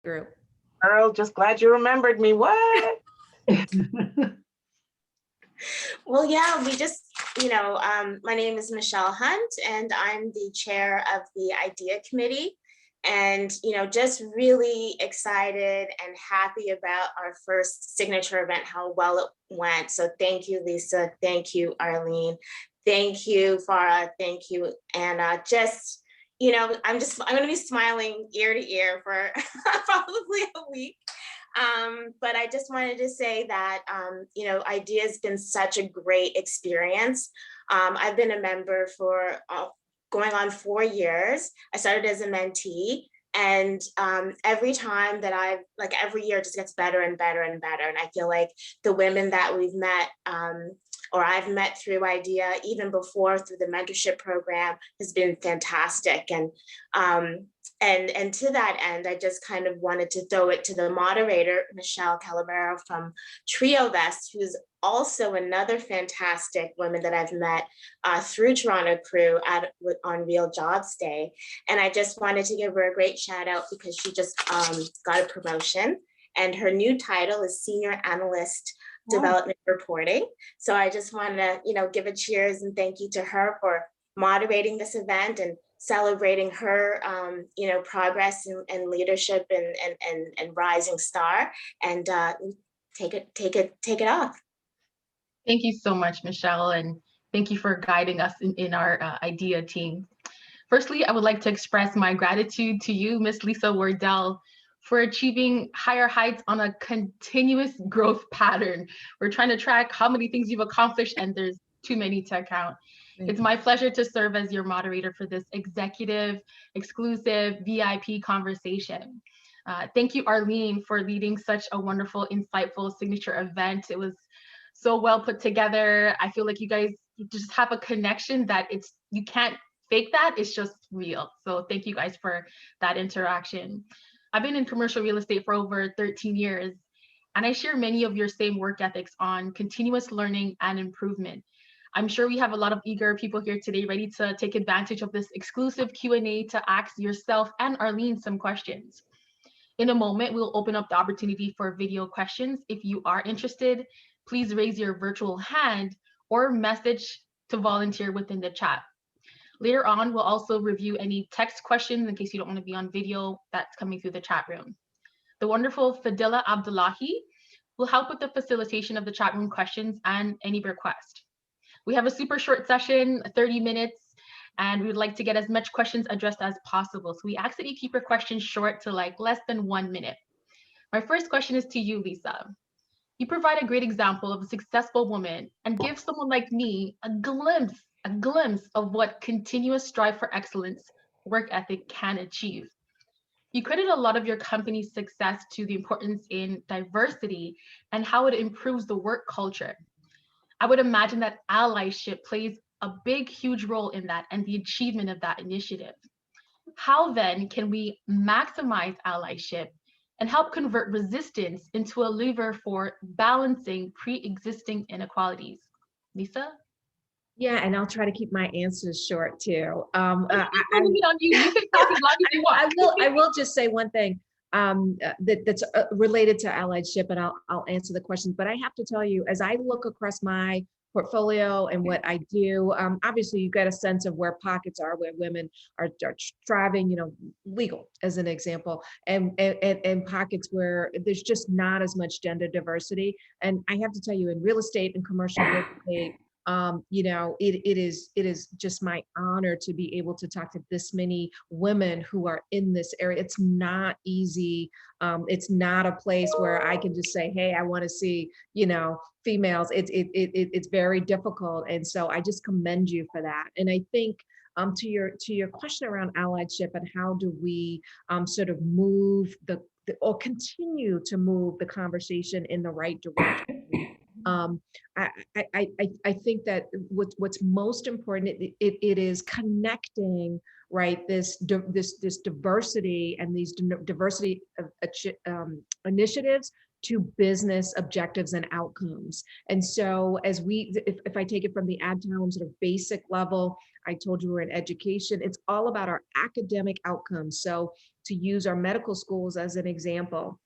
group. Earl, just glad you remembered me. What? Well, yeah, we just, my name is Michelle Hunt, and I'm the chair of the IDEA committee. And, just really excited and happy about our first signature event, how well it went. So thank you, Lisa. Thank you, Arlene. Thank you, Farah. Thank you, Anna. I'm going to be smiling ear to ear for probably a week. But I just wanted to say that, IDEA has been such a great experience. I've been a member for going on 4 years. I started as a mentee, and every time that every year it just gets better and better and better. And I feel like the women that we've met, or I've met through IDEA, even before through the mentorship program, has been fantastic. And to that end, I just kind of wanted to throw it to the moderator, Michelle Calamero from Trio Vest, who's also another fantastic woman that I've met through Toronto Crew on Real Jobs Day. And I just wanted to give her a great shout out because she just got a promotion, and her new title is Senior Analyst Development Reporting. So I just want to, give a cheers and thank you to her for moderating this event and celebrating her, progress and leadership and rising star, and take it off. Thank you so much, Michelle, and thank you for guiding us in our IDEA team. Firstly, I would like to express my gratitude to you, Miss Lisa Wardell, for achieving higher heights on a continuous growth pattern. We're trying to track how many things you've accomplished, and there's too many to count. It's my pleasure to serve as your moderator for this executive, exclusive VIP conversation. Thank you, Arlene, for leading such a wonderful, insightful signature event. It was so well put together. I feel like you guys just have a connection that you can't fake that, it's just real. So thank you guys for that interaction. I've been in commercial real estate for over 13 years, and I share many of your same work ethics on continuous learning and improvement. I'm sure we have a lot of eager people here today ready to take advantage of this exclusive Q&A to ask yourself and Arlene some questions. In a moment, we'll open up the opportunity for video questions. If you are interested, please raise your virtual hand or message to volunteer within the chat. Later on, we'll also review any text questions in case you don't want to be on video that's coming through the chat room. The wonderful Fadila Abdullahi will help with the facilitation of the chat room questions and any request. We have a super short session, 30 minutes, and we would like to get as much questions addressed as possible. So we ask that you keep your questions short to less than 1 minute. My first question is to you, Lisa. You provide a great example of a successful woman and give someone like me a glimpse of what continuous strive for excellence work ethic can achieve. You credit a lot of your company's success to the importance in diversity and how it improves the work culture. I would imagine that allyship plays a big, huge role in that and the achievement of that initiative. How then can we maximize allyship and help convert resistance into a lever for balancing pre-existing inequalities? Lisa? Yeah, and I'll try to keep my answers short too. You can talk as long as you want. I will just say one thing that's related to allyship, and I'll answer the questions. But I have to tell you, as I look across my portfolio and what I do, obviously you get a sense of where pockets are, where women are striving, legal as an example, and pockets where there's just not as much gender diversity. And I have to tell you, in real estate and commercial real estate, it is just my honor to be able to talk to this many women who are in this area. It's not easy. It's not a place where I can just say, hey, I want to see, females. It's very difficult. And so I just commend you for that. And I think to your question around allyship and how do we sort of move or continue to move the conversation in the right direction. I think that what's most important, it is connecting, right, this diversity and these diversity initiatives to business objectives and outcomes. And so as if I take it from the Adtalem sort of basic level, I told you we're in education, it's all about our academic outcomes. So to use our medical schools as an example,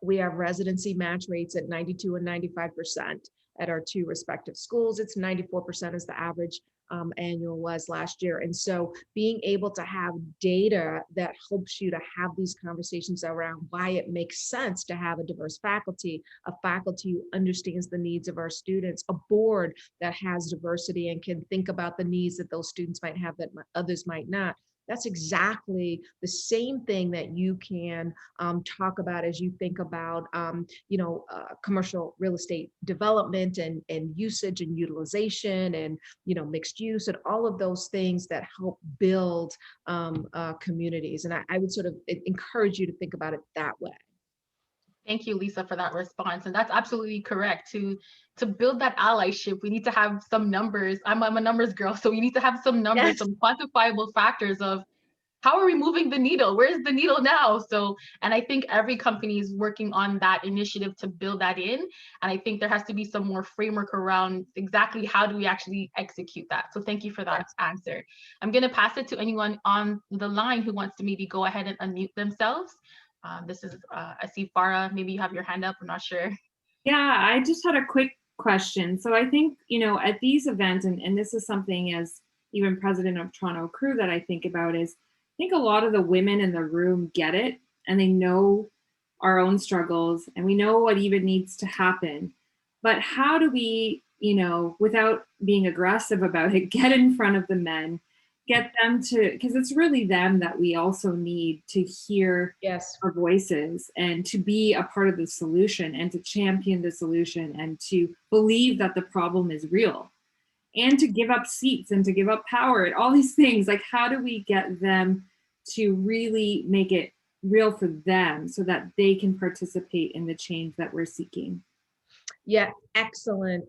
we have residency match rates at 92 and 95% at our two respective schools. It's 94% as the average annual was last year. And so being able to have data that helps you to have these conversations around why it makes sense to have a diverse faculty, a faculty who understands the needs of our students, a board that has diversity and can think about the needs that those students might have that others might not. That's exactly the same thing that you can talk about as you think about, commercial real estate development and usage and utilization and, mixed use and all of those things that help build communities. And I would sort of encourage you to think about it that way. Thank you, Lisa, for that response. And that's absolutely correct. To build that allyship, we need to have some numbers. I'm a numbers girl, so we need to have some numbers, Yes. some quantifiable factors of how are we moving the needle? Where's the needle now? So, and I think every company is working on that initiative to build that in. And I think there has to be some more framework around exactly how do we actually execute that. So thank you for that answer. I'm going to pass it to anyone on the line who wants to maybe go ahead and unmute themselves. This is, I see Farah, maybe you have your hand up, I'm not sure. Yeah, I just had a quick question. So I think, at these events, and this is something as even president of Toronto Crew that I think about is, I think a lot of the women in the room get it and they know our own struggles and we know what even needs to happen. But how do we, without being aggressive about it, get in front of the men, get them to, because it's really them that we also need to hear our voices and to be a part of the solution and to champion the solution and to believe that the problem is real and to give up seats and to give up power and all these things. Like, how do we get them to really make it real for them so that they can participate in the change that we're seeking? Yeah, excellent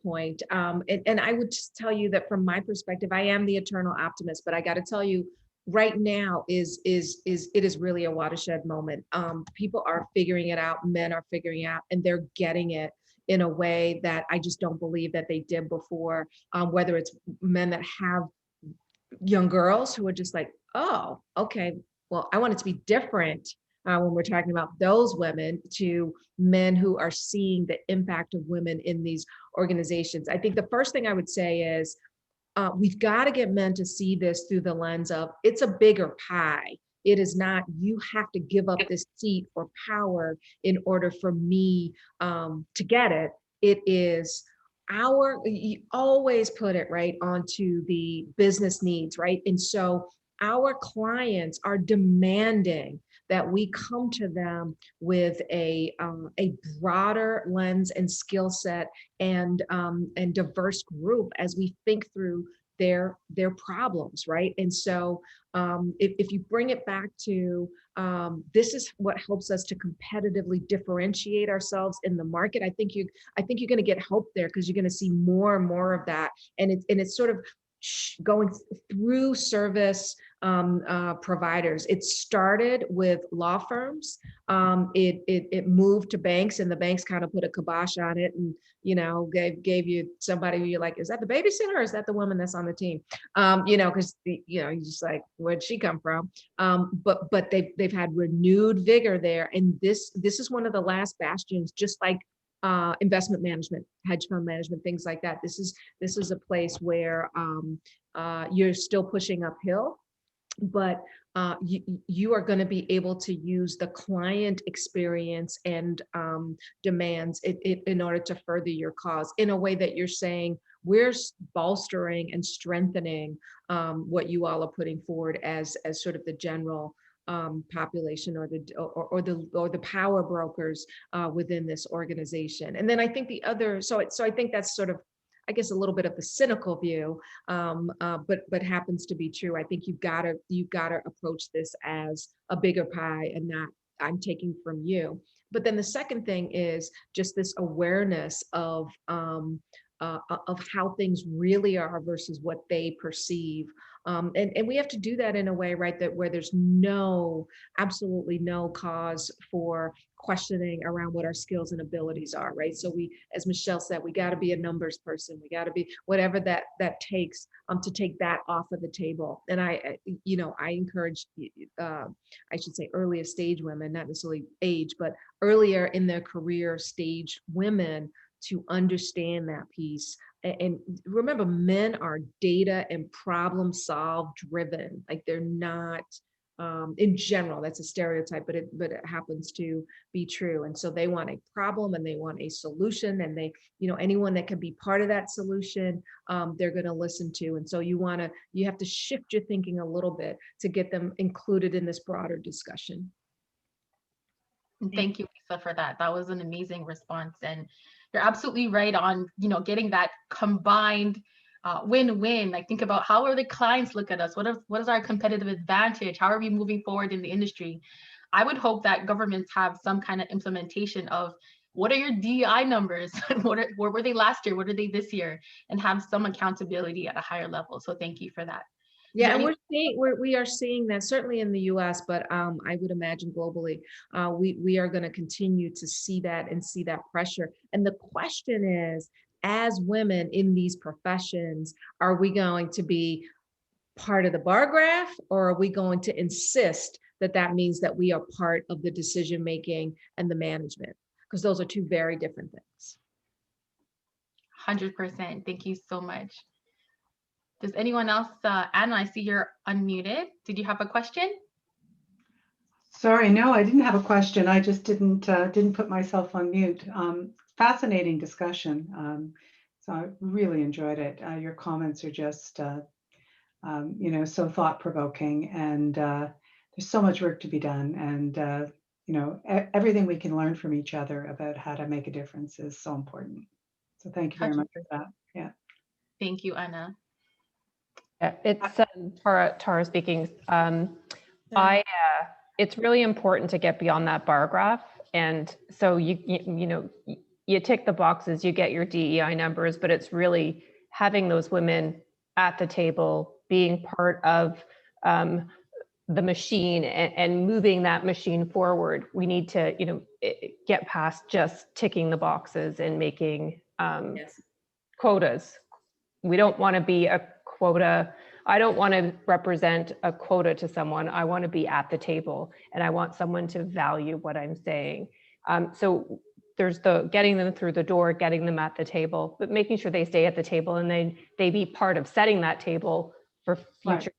point. And I would just tell you that from my perspective, I am the eternal optimist, but I got to tell you, right now it is really a watershed moment. People are figuring it out, men are figuring it out, and they're getting it in a way that I just don't believe that they did before. Whether it's men that have young girls who are just like, oh, okay, well, I want it to be different. When we're talking about those women, to men who are seeing the impact of women in these organizations. I think the first thing I would say is we've got to get men to see this through the lens of it's a bigger pie. It is not, you have to give up this seat or power in order for me to get it. It is you always put it right onto the business needs, right? And so our clients are demanding that we come to them with a broader lens and skill set and diverse group as we think through their problems, right? And so if you bring it back to this is what helps us to competitively differentiate ourselves in the market. I think you're going to get hope there because you're going to see more and more of that, and it's sort of going through service providers. It started with law firms. It moved to banks, and the banks kind of put a kibosh on it, and gave you somebody who you're like, is that the babysitter or is that the woman that's on the team? Because you're just like, where'd she come from? But they've had renewed vigor there, and this is one of the last bastions, just like investment management, hedge fund management, things like that. This is a place where you're still pushing uphill, but you are going to be able to use the client experience and demands in order to further your cause in a way that you're saying we're bolstering and strengthening what you all are putting forward as sort of the general population or the power brokers within this organization. And then I think the other, so I think that's sort of, I guess, a little bit of the cynical view, but happens to be true. I think you've got to approach this as a bigger pie and not I'm taking from you. But then the second thing is just this awareness of how things really are versus what they perceive. And we have to do that in a way, right, that where there's absolutely no cause for questioning around what our skills and abilities are, right? So we, as Michelle said, we got to be a numbers person. We got to be whatever that takes to take that off of the table. And I encourage, I should say, earlier stage women, not necessarily age, but earlier in their career stage women to understand that piece. And remember, men are data and problem solve driven. Like they're not, in general, that's a stereotype, but it happens to be true. And so they want a problem and they want a solution, and they, anyone that can be part of that solution, they're going to listen to. And so you have to shift your thinking a little bit to get them included in this broader discussion. Thank you, Lisa, for that. That was an amazing response. And you're absolutely right on, getting that combined win-win. Like, think about how are the clients look at us? What is our competitive advantage? How are we moving forward in the industry? I would hope that governments have some kind of implementation of what are your DEI numbers? Where were they last year? What are they this year? And have some accountability at a higher level. So thank you for that. Yeah, and we are seeing that certainly in the U.S., but I would imagine globally, we are going to continue to see that and see that pressure. And the question is, as women in these professions, are we going to be part of the bar graph, or are we going to insist that that means that we are part of the decision making and the management? Because those are two very different things. 100%. Thank you so much. Does anyone else, Anna, I see you're unmuted. Did you have a question? Sorry, no, I didn't have a question. I just didn't put myself on mute. Fascinating discussion. So I really enjoyed it. Your comments are just, so thought-provoking, and there's so much work to be done. And, everything we can learn from each other about how to make a difference is so important. So thank you very much for that. Yeah. Thank you, Anna. Yeah, it's Tara speaking. It's really important to get beyond that bar graph, and so you tick the boxes, you get your DEI numbers, but it's really having those women at the table, being part of the machine and moving that machine forward. We need to get past just ticking the boxes and making quotas. We don't want to be a quota. I don't want to represent a quota to someone. I want to be at the table, and I want someone to value what I'm saying. So there's the getting them through the door, getting them at the table, but making sure they stay at the table and they be part of setting that table for future.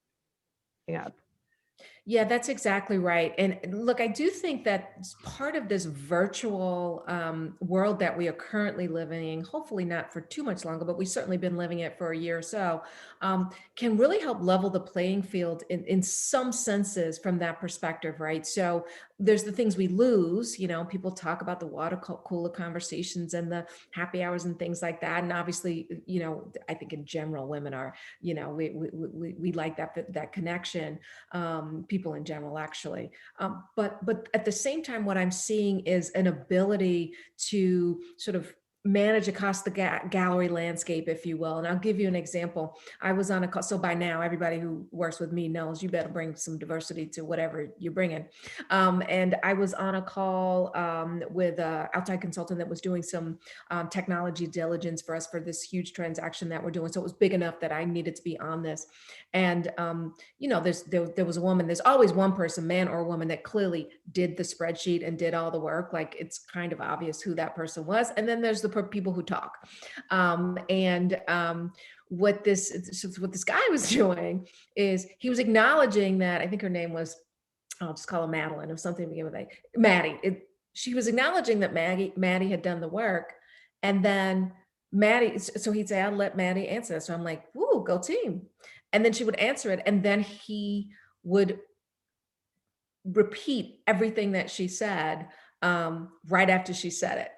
Right. Yeah, that's exactly right. And look, I do think that part of this virtual world that we are currently living in, hopefully not for too much longer, but we've certainly been living it for a year or so, can really help level the playing field in some senses from that perspective, right? So there's the things we lose, people talk about the water cooler conversations and the happy hours and things like that. And obviously, I think in general, women are, we like that connection. People in general, actually. But at the same time, what I'm seeing is an ability to sort of manage across the gallery landscape, if you will. And I'll give you an example. I was on a call. So by now, everybody who works with me knows you better bring some diversity to whatever you're bringing. And I was on a call with an outside consultant that was doing some technology diligence for us for this huge transaction that we're doing. So it was big enough that I needed to be on this. And, there was a woman, there's always one person, man or woman, that clearly did the spreadsheet and did all the work. Like, it's kind of obvious who that person was. And then there's the people who talk. What this guy was doing is he was acknowledging that, I think her name was, I'll just call her Madeline or something to begin with, Maddie. She was acknowledging that Maddie had done the work. And then Maddie, so he'd say, I'll let Maddie answer this. So I'm like, woo, go team. And then she would answer it. And then he would repeat everything that she said right after she said it.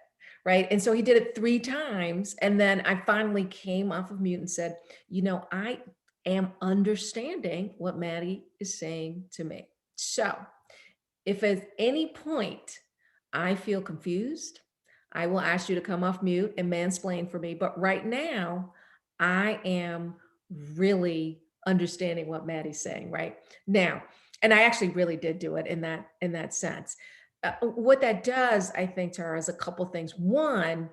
Right. And so he did it 3 times. And then I finally came off of mute and said, I am understanding what Maddie is saying to me. So if at any point I feel confused, I will ask you to come off mute and mansplain for me. But right now, I am really understanding what Maddie's saying right now. And I actually really did do it in that sense. What that does, I think, Tara, is a couple things. One,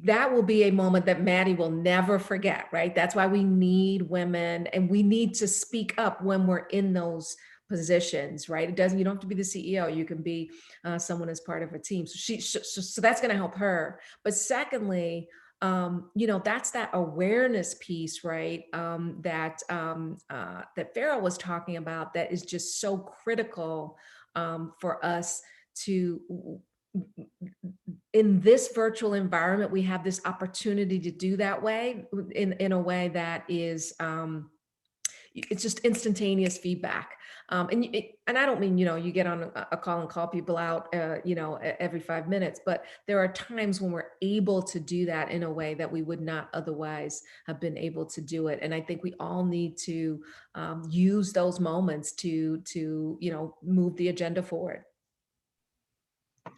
that will be a moment that Maddie will never forget, right? That's why we need women, and we need to speak up when we're in those positions, right? You don't have to be the CEO. You can be someone as part of a team. So that's going to help her. But secondly, that's that awareness piece, right? That Farrell was talking about, that is just so critical for us to, in this virtual environment, we have this opportunity to do that way in a way that is, it's just instantaneous feedback. And I don't mean, you get on a call and call people out, every 5 minutes, but there are times when we're able to do that in a way that we would not otherwise have been able to do it. And I think we all need to use those moments to move the agenda forward.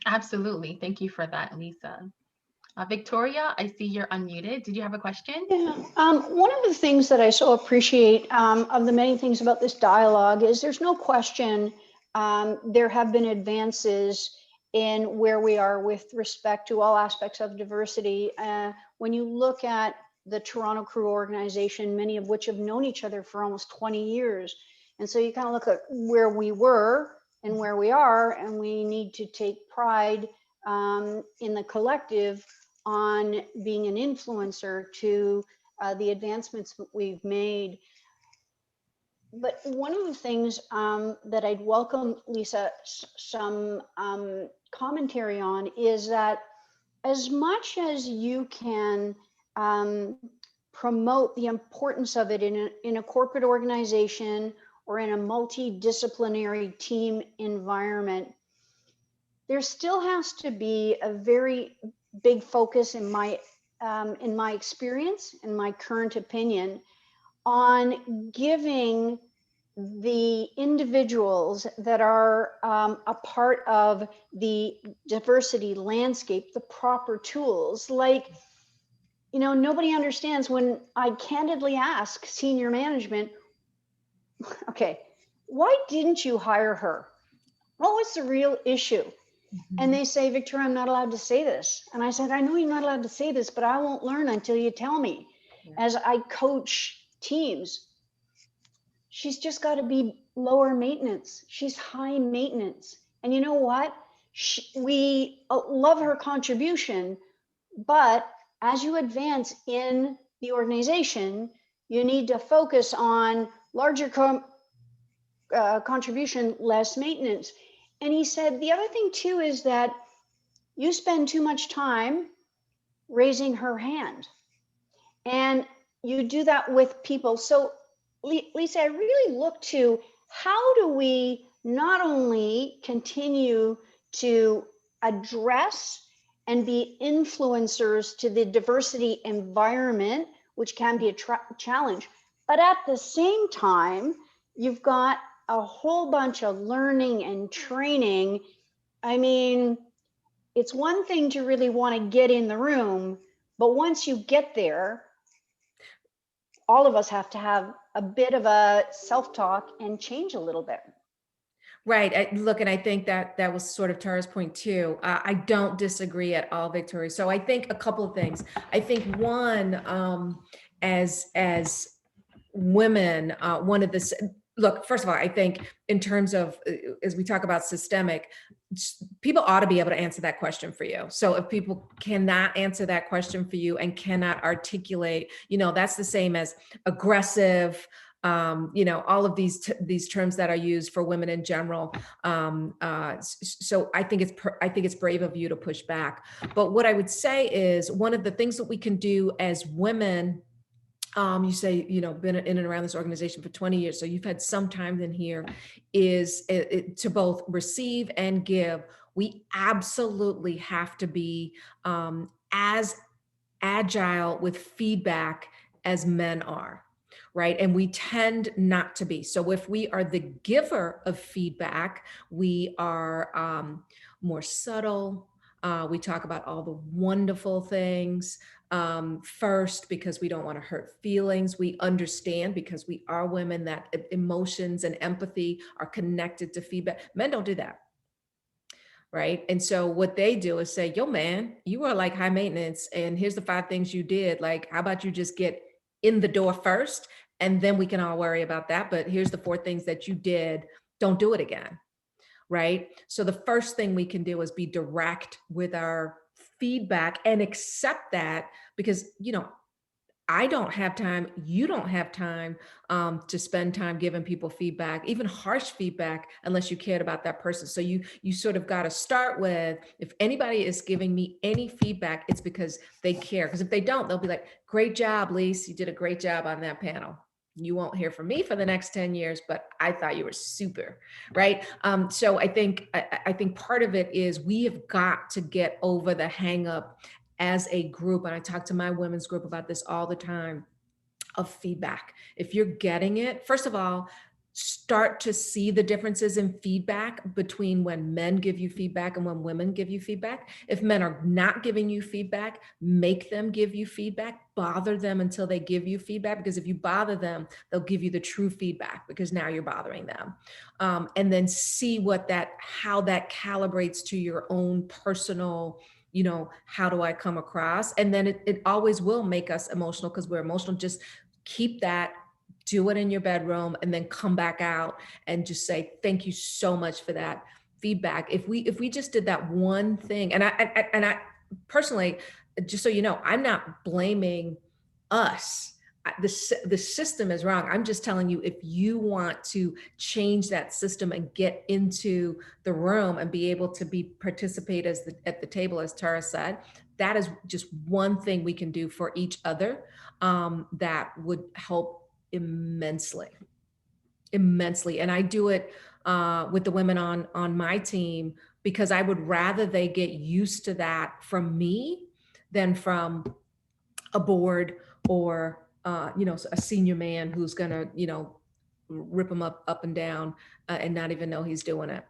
Absolutely. Thank you for that, Lisa. Victoria, I see you're unmuted. Did you have a question? Yeah, one of the things that I so appreciate of the many things about this dialogue is there's no question there have been advances in where we are with respect to all aspects of diversity. When you look at the Toronto Crew organization, many of which have known each other for almost 20 years. And so you kind of look at where we were and where we are, and we need to take pride in the collective on being an influencer to the advancements that we've made. But one of the things that I'd welcome, Lisa, some commentary on is that as much as you can promote the importance of it in a corporate organization or in a multidisciplinary team environment, there still has to be a very big focus in my experience, in my current opinion, on giving the individuals that are a part of the diversity landscape the proper tools. Like, nobody understands when I candidly ask senior management, okay, why didn't you hire her? What was the real issue? And they say, Victoria, I'm not allowed to say this. And I said, I know you're not allowed to say this, but I won't learn until you tell me. Yeah. As I coach teams, she's just got to be lower maintenance. She's high maintenance. And you know what? We love her contribution, but as you advance in the organization, you need to focus on larger contribution, less maintenance. And he said, the other thing too is that you spend too much time raising her hand. And you do that with people. So Lisa, I really look to how do we not only continue to address and be influencers to the diversity environment, which can be a challenge, but at the same time, you've got a whole bunch of learning and training. I mean, it's one thing to really want to get in the room, but once you get there, all of us have to have a bit of a self-talk and change a little bit. Right. Look, and I think that was sort of Tara's point too. I don't disagree at all, Victoria. So I think a couple of things. I think one, as women, one of the look, first of all, I think in terms of, as we talk about systemic, people ought to be able to answer that question for you. So if people cannot answer that question for you and cannot articulate, that's the same as aggressive, all of these terms that are used for women in general. So I think it's brave of you to push back. But what I would say is one of the things that we can do as women, you say, been in and around this organization for 20 years. So you've had some time in here, is to both receive and give. We absolutely have to be as agile with feedback as men are, right? And we tend not to be. So if we are the giver of feedback, we are more subtle, We talk about all the wonderful things first, because we don't want to hurt feelings. We understand, because we are women, that emotions and empathy are connected to feedback. Men don't do that. Right. And so what they do is say, yo, man, you are like high maintenance. And here's the 5 things you did. Like, how about you just get in the door first, and then we can all worry about that. But here's the 4 things that you did. Don't do it again. Right. So the first thing we can do is be direct with our feedback and accept that, because, you know, I don't have time, you don't have time to spend time giving people feedback, even harsh feedback, unless you cared about that person. So you sort of got to start with, if anybody is giving me any feedback, it's because they care. Because if they don't, they'll be like, great job, Lise, you did a great job on that panel. You won't hear from me for the next 10 years, but I thought you were super, right? So I think part of it is we have got to get over the hang up as a group, and I talk to my women's group about this all the time, of feedback. If you're getting it, first of all, start to see the differences in feedback between when men give you feedback and when women give you feedback. If men are not giving you feedback, make them give you feedback. Bother them until they give you feedback, because if you bother them, they'll give you the true feedback, because now you're bothering them. And then see how that calibrates to your own personal, you know, how do I come across? And then it always will make us emotional, because we're emotional. Just keep that, do it in your bedroom, and then come back out and just say, thank you so much for that feedback. If we just did that one thing, and I personally, just so you know, I'm not blaming us. The system is wrong. I'm just telling you, if you want to change that system and get into the room and be able to participate at the table, as Tara said, that is just one thing we can do for each other that would help immensely. And I do it with the women on my team, because I would rather they get used to that from me than from a board or you know, a senior man who's gonna, you know, rip them up and down and not even know he's doing it.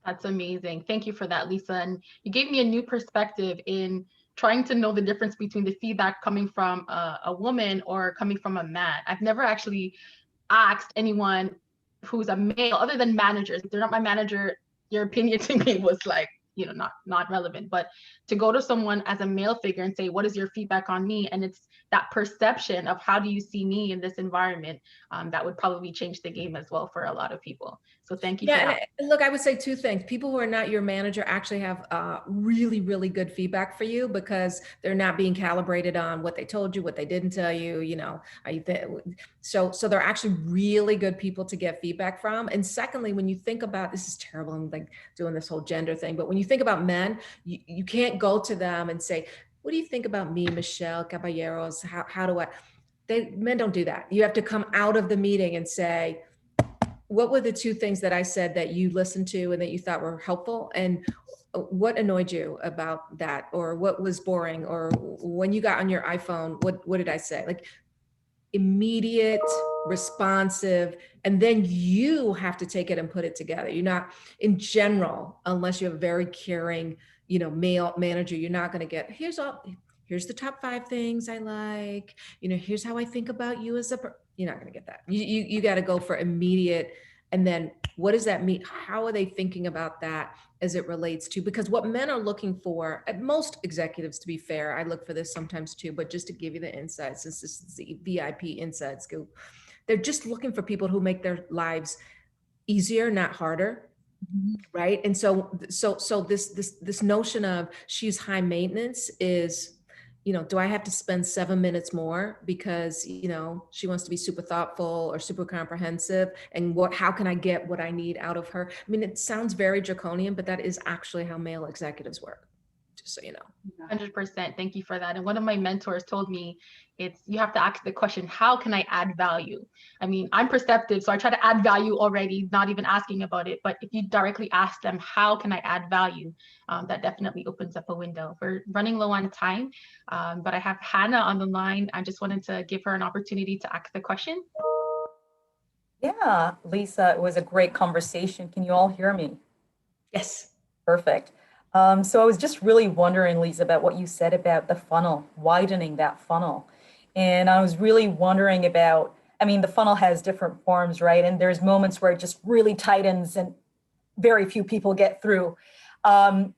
That's amazing. Thank you for that, Lisa. And you gave me a new perspective in trying to know the difference between the feedback coming from a woman or coming from a man. I've never actually asked anyone who's a male, other than managers. If they're not my manager, your opinion to me was like, you know, not relevant. But to go to someone as a male figure and say, what is your feedback on me? And it's that perception of how do you see me in this environment, that would probably change the game as well for a lot of people. So thank you for that. And look, I would say 2 things. People who are not your manager actually have really, really good feedback for you, because they're not being calibrated on what they told you, what they didn't tell you, you know. So they're actually really good people to get feedback from. And secondly, when you think about, this is terrible, I'm like doing this whole gender thing, but when you think about men, you can't go to them and say, what do you think about me, Michelle Caballeros? How do I? Men don't do that. You have to come out of the meeting and say, what were the 2 things that I said that you listened to and that you thought were helpful? And what annoyed you about that? Or what was boring? Or when you got on your iPhone, what did I say? Like, immediate, responsive, and then you have to take it and put it together. You're not, in general, unless you have a very caring, you know, male manager, you're not going to get, here's the top 5 things I like, you know, here's how I think about you as you're not going to get that. You got to go for immediate. And then what does that mean? How are they thinking about that as it relates to, because what men are looking for, at most executives, to be fair, I look for this sometimes too, but just to give you the insights, this is the VIP inside scoop. They're just looking for people who make their lives easier, not harder. Right. And so this notion of she's high maintenance is, you know, do I have to spend 7 minutes more because, you know, she wants to be super thoughtful or super comprehensive, and how can I get what I need out of her? I mean, it sounds very draconian, but that is actually how male executives work, just so you know. 100%. Thank you for that. And one of my mentors told me, you have to ask the question, how can I add value? I mean, I'm perceptive, so I try to add value already, not even asking about it. But if you directly ask them, how can I add value? That definitely opens up a window. We're running low on time, but I have Hannah on the line. I just wanted to give her an opportunity to ask the question. Yeah, Lisa, it was a great conversation. Can you all hear me? Yes. Perfect. So I was just really wondering, Lisa, about what you said about the funnel, widening that funnel. And I was really wondering about, I mean, the funnel has different forms, right? And there's moments where it just really tightens and very few people get through. Um,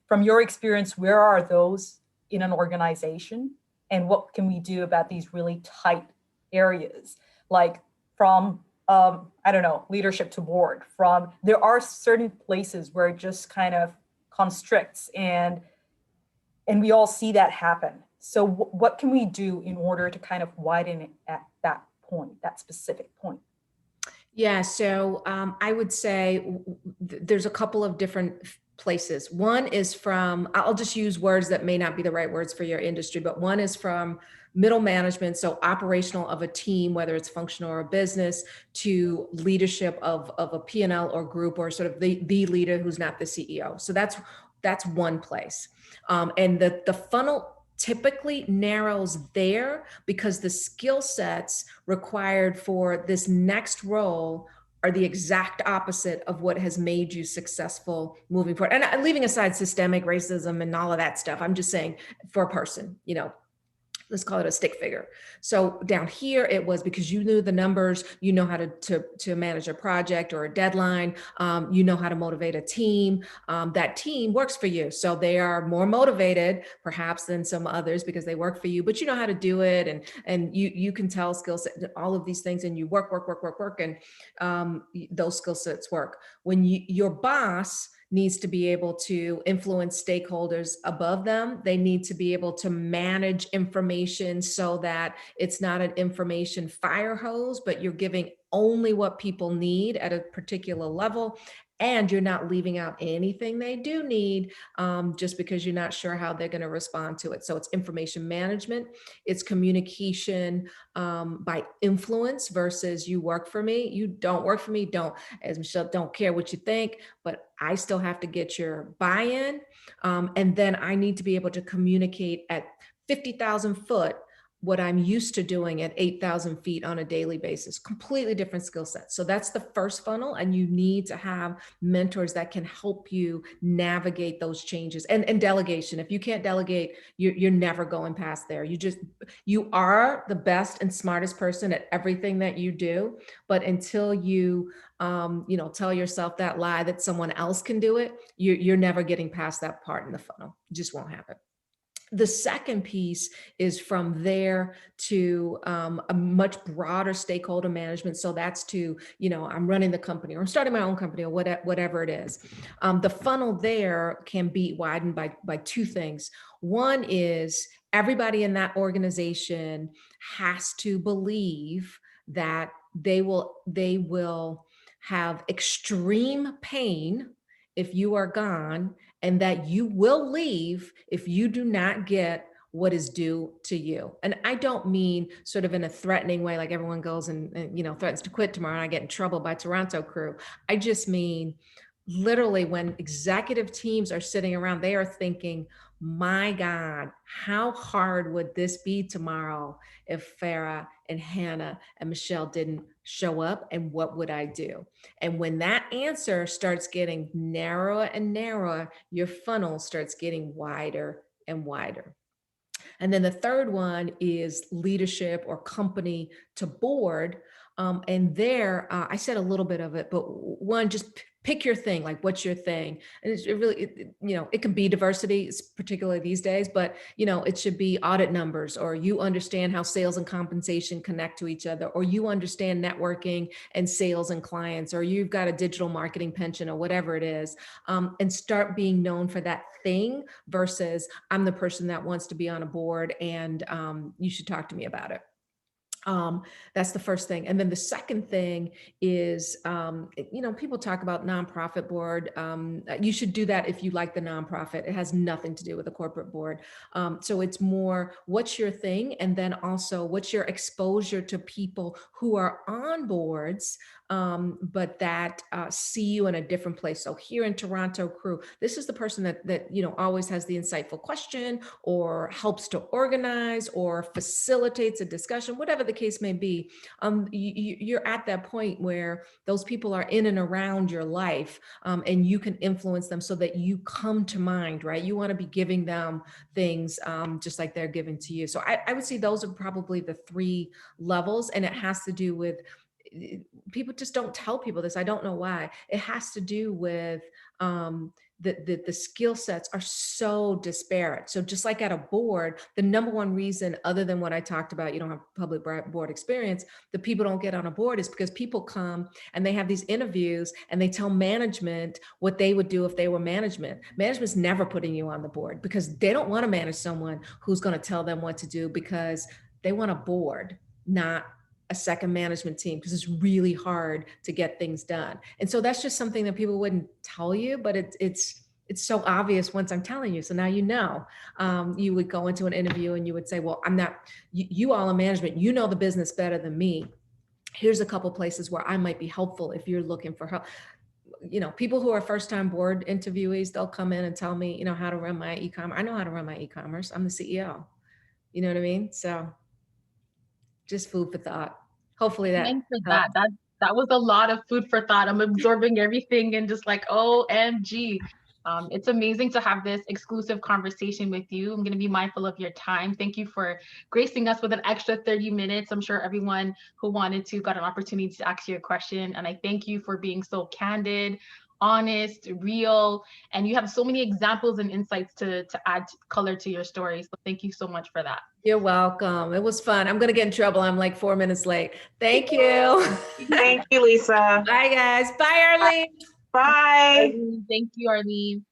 from your experience, where are those in an organization? And what can we do about these really tight areas? Like from, I don't know, leadership to board, there are certain places where it just kind of constricts, and we all see that happen. So what can we do in order to kind of widen it at that point, that specific point? Yeah, so I would say there's a couple of different places. One is from, I'll just use words that may not be the right words for your industry, but one is from middle management, so operational of a team, whether it's functional or a business, to leadership of a P&L or group, or sort of the leader who's not the CEO. So that's one place. And the funnel typically narrows there because the skill sets required for this next role are the exact opposite of what has made you successful moving forward. And leaving aside systemic racism and all of that stuff, I'm just saying for a person, let's call it a stick figure. So down here, it was because you knew the numbers, you know how to manage a project or a deadline, you know how to motivate a team. That team works for you. So they are more motivated perhaps than some others because they work for you, but you know how to do it. And you can tell skill set, all of these things, and you work. And those skill sets work. When your boss needs to be able to influence stakeholders above them. They need to be able to manage information so that it's not an information fire hose, but you're giving only what people need at a particular level. And you're not leaving out anything they do need just because you're not sure how they're going to respond to it. So it's information management, it's communication by influence versus you work for me, you don't work for me, don't, as Michelle, don't care what you think, but I still have to get your buy-in. And then I need to be able to communicate at 50,000 foot what I'm used to doing at 8,000 feet on a daily basis, completely different skill sets. So that's the first funnel. And you need to have mentors that can help you navigate those changes and delegation. If you can't delegate, you're never going past there. You are the best and smartest person at everything that you do. But until you, tell yourself that lie that someone else can do it, you're never getting past that part in the funnel. It just won't happen. The second piece is from there to a much broader stakeholder management. So that's to, I'm running the company or I'm starting my own company or whatever it is. The funnel there can be widened by two things. One is everybody in that organization has to believe that they will have extreme pain if you are gone, and that you will leave if you do not get what is due to you. And I don't mean sort of in a threatening way, like everyone goes and threatens to quit tomorrow and I get in trouble by Toronto crew. I just mean literally when executive teams are sitting around, they are thinking, my God, how hard would this be tomorrow if Farah and Hannah and Michelle didn't show up, and what would I do? And when that answer starts getting narrower and narrower, your funnel starts getting wider and wider. And then the third one is leadership or company to board. And there, I said a little bit of it, but one, just pick your thing, like what's your thing? And it can be diversity, particularly these days, but it should be audit numbers, or you understand how sales and compensation connect to each other, or you understand networking and sales and clients, or you've got a digital marketing pension or whatever it is, and start being known for that thing versus I'm the person that wants to be on a board and you should talk to me about it. That's the first thing. And then the second thing is, people talk about nonprofit board. You should do that if you like the nonprofit. It has nothing to do with the corporate board. So it's more, what's your thing? And then also what's your exposure to people who are on boards but that see you in a different place. So here in Toronto crew, this is the person that always has the insightful question or helps to organize or facilitates a discussion, whatever the case may be. You're at that point where those people are in and around your life, and you can influence them so that you come to mind, right? You want to be giving them things just like they're giving to you. So I would say those are probably the 3 levels, and it has to do with, people just don't tell people this. I don't know why. It has to do with the skill sets are so disparate. So just like at a board, the number one reason, other than what I talked about, you don't have public board experience, the people don't get on a board is because people come and they have these interviews and they tell management what they would do if they were management. Management's never putting you on the board because they don't want to manage someone who's going to tell them what to do, because they want a board, not a second management team, because it's really hard to get things done. And so that's just something that people wouldn't tell you, but it's so obvious once I'm telling you. So now you would go into an interview and you would say, well, I'm not, you all in management, you know the business better than me. Here's a couple places where I might be helpful if you're looking for help. People who are first-time board interviewees, they'll come in and tell me, how to run my e-commerce. I know how to run my e-commerce. I'm the CEO. You know what I mean? So just food for thought. Hopefully that Thanks for helped. that was a lot of food for thought. I'm absorbing everything and just like, OMG. It's amazing to have this exclusive conversation with you. I'm going to be mindful of your time. Thank you for gracing us with an extra 30 minutes. I'm sure everyone who wanted to got an opportunity to ask you a question. And I thank you for being so candid, honest, real, and you have so many examples and insights to add color to your story. So thank you so much for that. You're welcome. It was fun. I'm going to get in trouble. I'm like 4 minutes late. Thank you. Thank you, Lisa. Bye, guys. Bye, Arlene. Bye. Thank you, Arlene.